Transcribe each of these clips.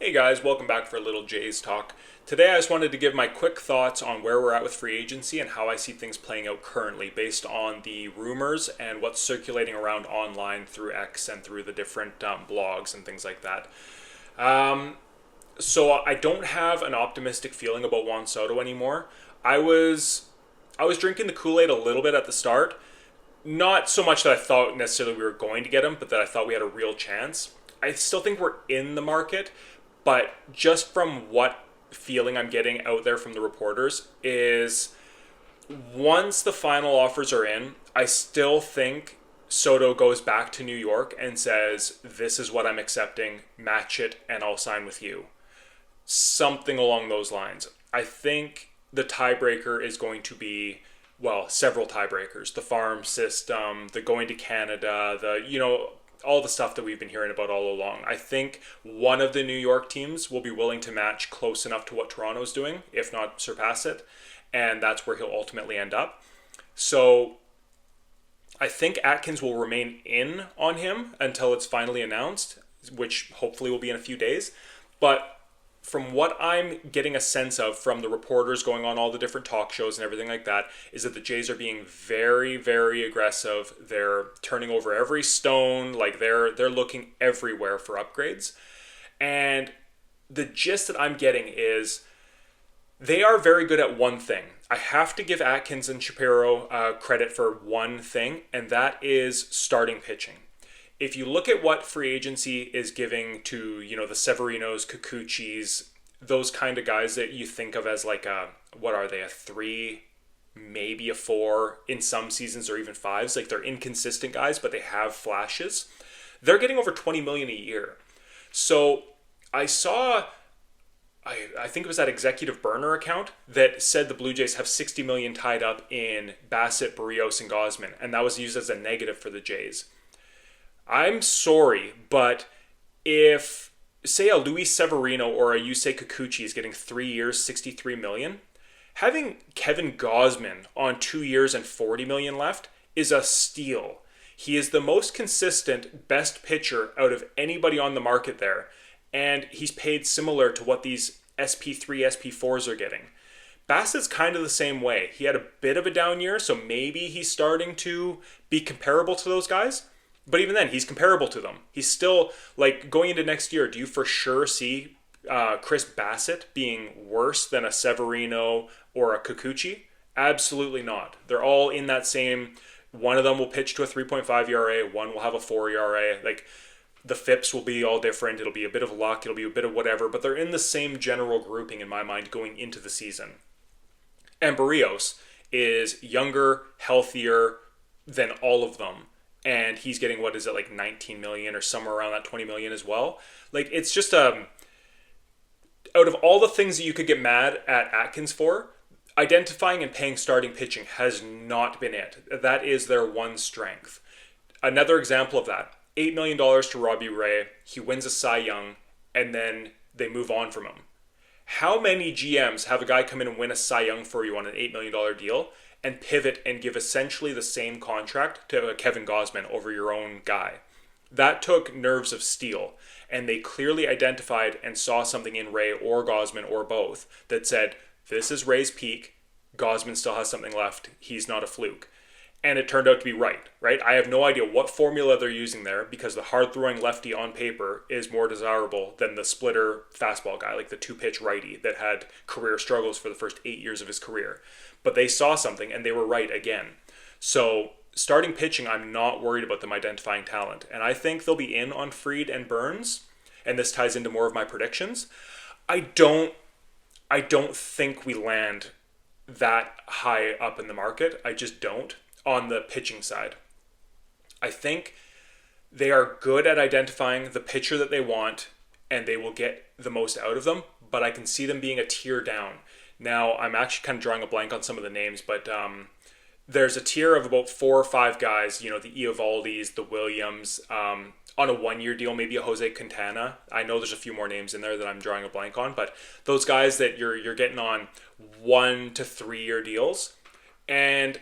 Hey guys, welcome back for a little Jays talk. Today I just wanted to give my quick thoughts on where we're at with free agency and how I see things playing out currently based on the rumors and what's circulating around online through X and through the different blogs and things like that. So I don't have an optimistic feeling about Juan Soto anymore. I was I was drinking the Kool-Aid a little bit at the start. Not so much that I thought necessarily we were going to get him, but that I thought we had a real chance. I still think we're in the market, but just from what feeling I'm getting out there from the reporters is once the final offers are in, I still think Soto goes back to New York and says, "This is what I'm accepting, match it, and I'll sign with you." Something along those lines. I think the tiebreaker is going to be, well, several tiebreakers: the farm system, the going to Canada, all the stuff that we've been hearing about all along. I think one of the New York teams will be willing to match close enough to what Toronto's doing, if not surpass it, and that's where he'll ultimately end up. So I think Atkins will remain in on him until it's finally announced, which hopefully will be in a few days. But from what I'm getting a sense of from the reporters going on all the different talk shows and everything like that, is that the Jays are being very, very aggressive. They're turning over every stone, like they're looking everywhere for upgrades. And the gist that I'm getting is they are very good at one thing. I have to give Atkins and Shapiro credit for one thing, and that is starting pitching. If you look at what free agency is giving to, the Severinos, Kikuchis, those kind of guys that you think of as like what are they, a 3, maybe a 4, in some seasons or even 5s. Like they're inconsistent guys, but they have flashes. They're getting over 20 million a year. So I saw, I think it was that Executive Burner account that said the Blue Jays have 60 million tied up in Bassett, Barrios, and Gosman, and that was used as a negative for the Jays. I'm sorry, but if, say, a Luis Severino or a Yusei Kikuchi is getting 3 years, 63 million, having Kevin Gosman on 2 years and 40 million left is a steal. He is the most consistent, best pitcher out of anybody on the market there, and he's paid similar to what these SP3, SP4s are getting. Bassett's kind of the same way. He had a bit of a down year, so maybe he's starting to be comparable to those guys. But even then, he's comparable to them. He's still, like, going into next year, do you for sure see Chris Bassett being worse than a Severino or a Kikuchi? Absolutely not. They're all in that same, one of them will pitch to a 3.5 ERA, one will have a 4 ERA. Like, the FIPS will be all different. It'll be a bit of luck. It'll be a bit of whatever. But they're in the same general grouping, in my mind, going into the season. And Barrios is younger, healthier than all of them. And he's getting, what is it, like 19 million or somewhere around that 20 million as well. Like, it's just out of all the things that you could get mad at Atkins for, identifying and paying starting pitching has not been it. That is their one strength. Another example of that, $8 million to Robbie Ray. He wins a Cy Young, and then they move on from him. How many GMs have a guy come in and win a Cy Young for you on an $8 million deal and pivot and give essentially the same contract to Kevin Gosman over your own guy? That took nerves of steel, and they clearly identified and saw something in Ray or Gosman or both that said, this is Ray's peak, Gosman still has something left, he's not a fluke. And it turned out to be right? I have no idea what formula they're using there, because the hard-throwing lefty on paper is more desirable than the splitter fastball guy, like the two-pitch righty that had career struggles for the first 8 years of his career. But they saw something, and they were right again. So starting pitching, I'm not worried about them identifying talent. And I think they'll be in on Fried and Burns, and this ties into more of my predictions. I don't think we land that high up in the market. I just don't. On the pitching side, I think they are good at identifying the pitcher that they want, and they will get the most out of them, but I can see them being a tier down. Now, I'm actually kind of drawing a blank on some of the names, but there's a tier of about 4 or 5 guys, the Eovaldis, the Williams, on a 1-year deal, maybe a Jose Quintana. I know there's a few more names in there that I'm drawing a blank on, but those guys that you're getting on 1 to 3 year deals. And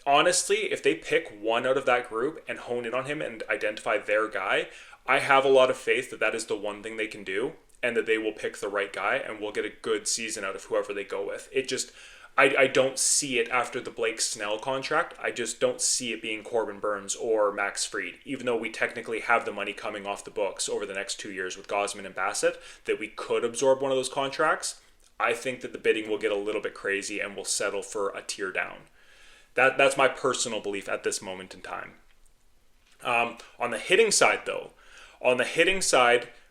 honestly, if they pick one out of that group and hone in on him and identify their guy, I have a lot of faith that that is the one thing they can do, and that they will pick the right guy, and we'll get a good season out of whoever they go with. It just, I don't see it after the Blake Snell contract. I just don't see it being Corbin Burns or Max Fried, even though we technically have the money coming off the books over the next 2 years with Gosman and Bassett, that we could absorb one of those contracts. I think that the bidding will get a little bit crazy and we'll settle for a tier down. That's my personal belief at this moment in time. On the hitting side, though,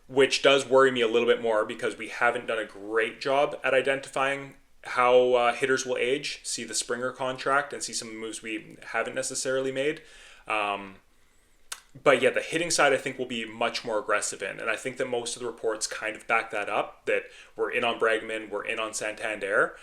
which does worry me a little bit more because we haven't done a great job at identifying how hitters will age. See the Springer contract and see some moves we haven't necessarily made. But yeah, the hitting side I think will be much more aggressive in. And I think that most of the reports kind of back that up, that we're in on Bregman, we're in on Santander.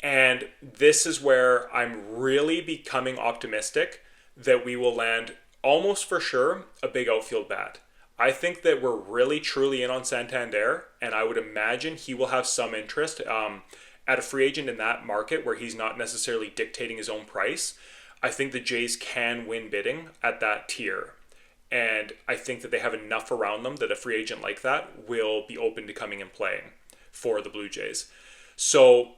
And this is where I'm really becoming optimistic that we will land almost for sure a big outfield bat. I think that we're really truly in on Santander, and I would imagine he will have some interest at a free agent in that market where he's not necessarily dictating his own price. I think the Jays can win bidding at that tier. And I think that they have enough around them that a free agent like that will be open to coming and playing for the Blue Jays. So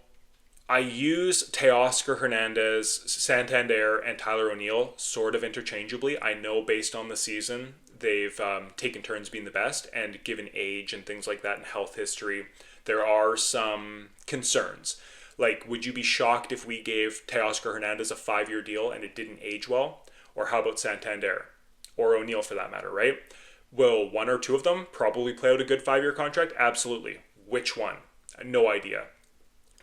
I use Teoscar Hernandez, Santander, and Tyler O'Neill sort of interchangeably. I know based on the season, they've taken turns being the best, and given age and things like that and health history, there are some concerns. Like, would you be shocked if we gave Teoscar Hernandez a 5-year deal and it didn't age well? Or how about Santander? Or O'Neill for that matter, right? Will one or two of them probably play out a good 5-year contract? Absolutely. Which one? No idea.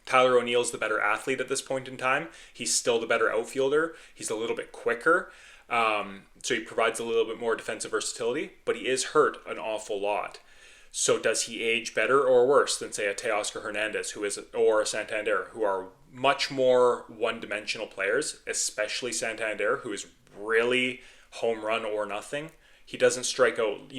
Tyler O'Neill's the better athlete at this point in time. He's still the better outfielder. He's a little bit quicker. So he provides a little bit more defensive versatility, but he is hurt an awful lot. So does he age better or worse than, say, a Teoscar Hernandez or a Santander, who are much more one-dimensional players, especially Santander, who is really home run or nothing. He doesn't strike out,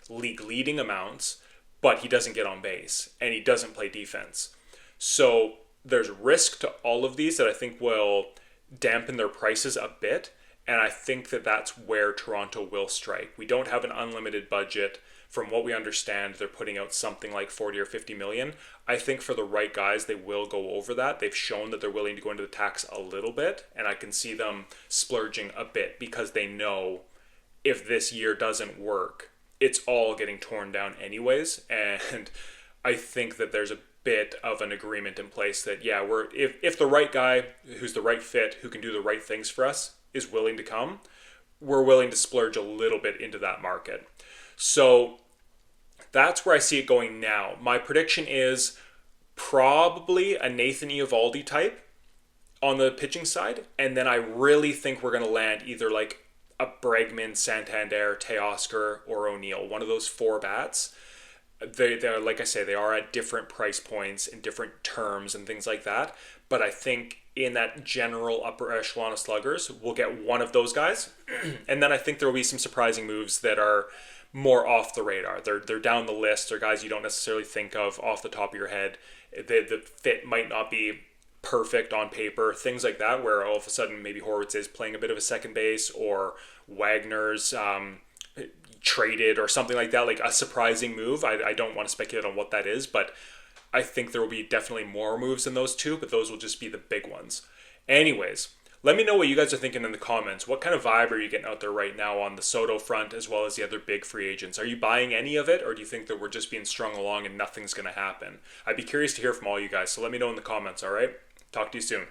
league leading amounts, but he doesn't get on base and he doesn't play defense. So there's risk to all of these that I think will dampen their prices a bit. And I think that that's where Toronto will strike. We don't have an unlimited budget. From what we understand, they're putting out something like 40 or 50 million. I think for the right guys, they will go over that. They've shown that they're willing to go into the tax a little bit, and I can see them splurging a bit because they know if this year doesn't work, it's all getting torn down anyways. And I think that there's a bit of an agreement in place that, yeah, if the right guy who's the right fit, who can do the right things for us, is willing to come, we're willing to splurge a little bit into that market. So that's where I see it going now. My prediction is probably a Nathan Eovaldi type on the pitching side. And then I really think we're going to land either like a Bregman, Santander, Teoscar, or O'Neill. One of those 4 bats. They're, like I say, they are at different price points and different terms and things like that. But I think in that general upper echelon of sluggers, we'll get one of those guys. And then I think there will be some surprising moves that are more off the radar. They're down the list. They're guys you don't necessarily think of off the top of your head. The fit might not be perfect on paper, things like that, where all of a sudden maybe Horwitz is playing a bit of a second base, or Wagner's traded or something like that, like a surprising move. I don't want to speculate on what that is, but I think there will be definitely more moves than those two, but those will just be the big ones. Anyways, let me know what you guys are thinking in the comments. What kind of vibe are you getting out there right now on the Soto front as well as the other big free agents? Are you buying any of it, or do you think that we're just being strung along and nothing's going to happen? I'd be curious to hear from all you guys, so let me know in the comments, all right? Talk to you soon.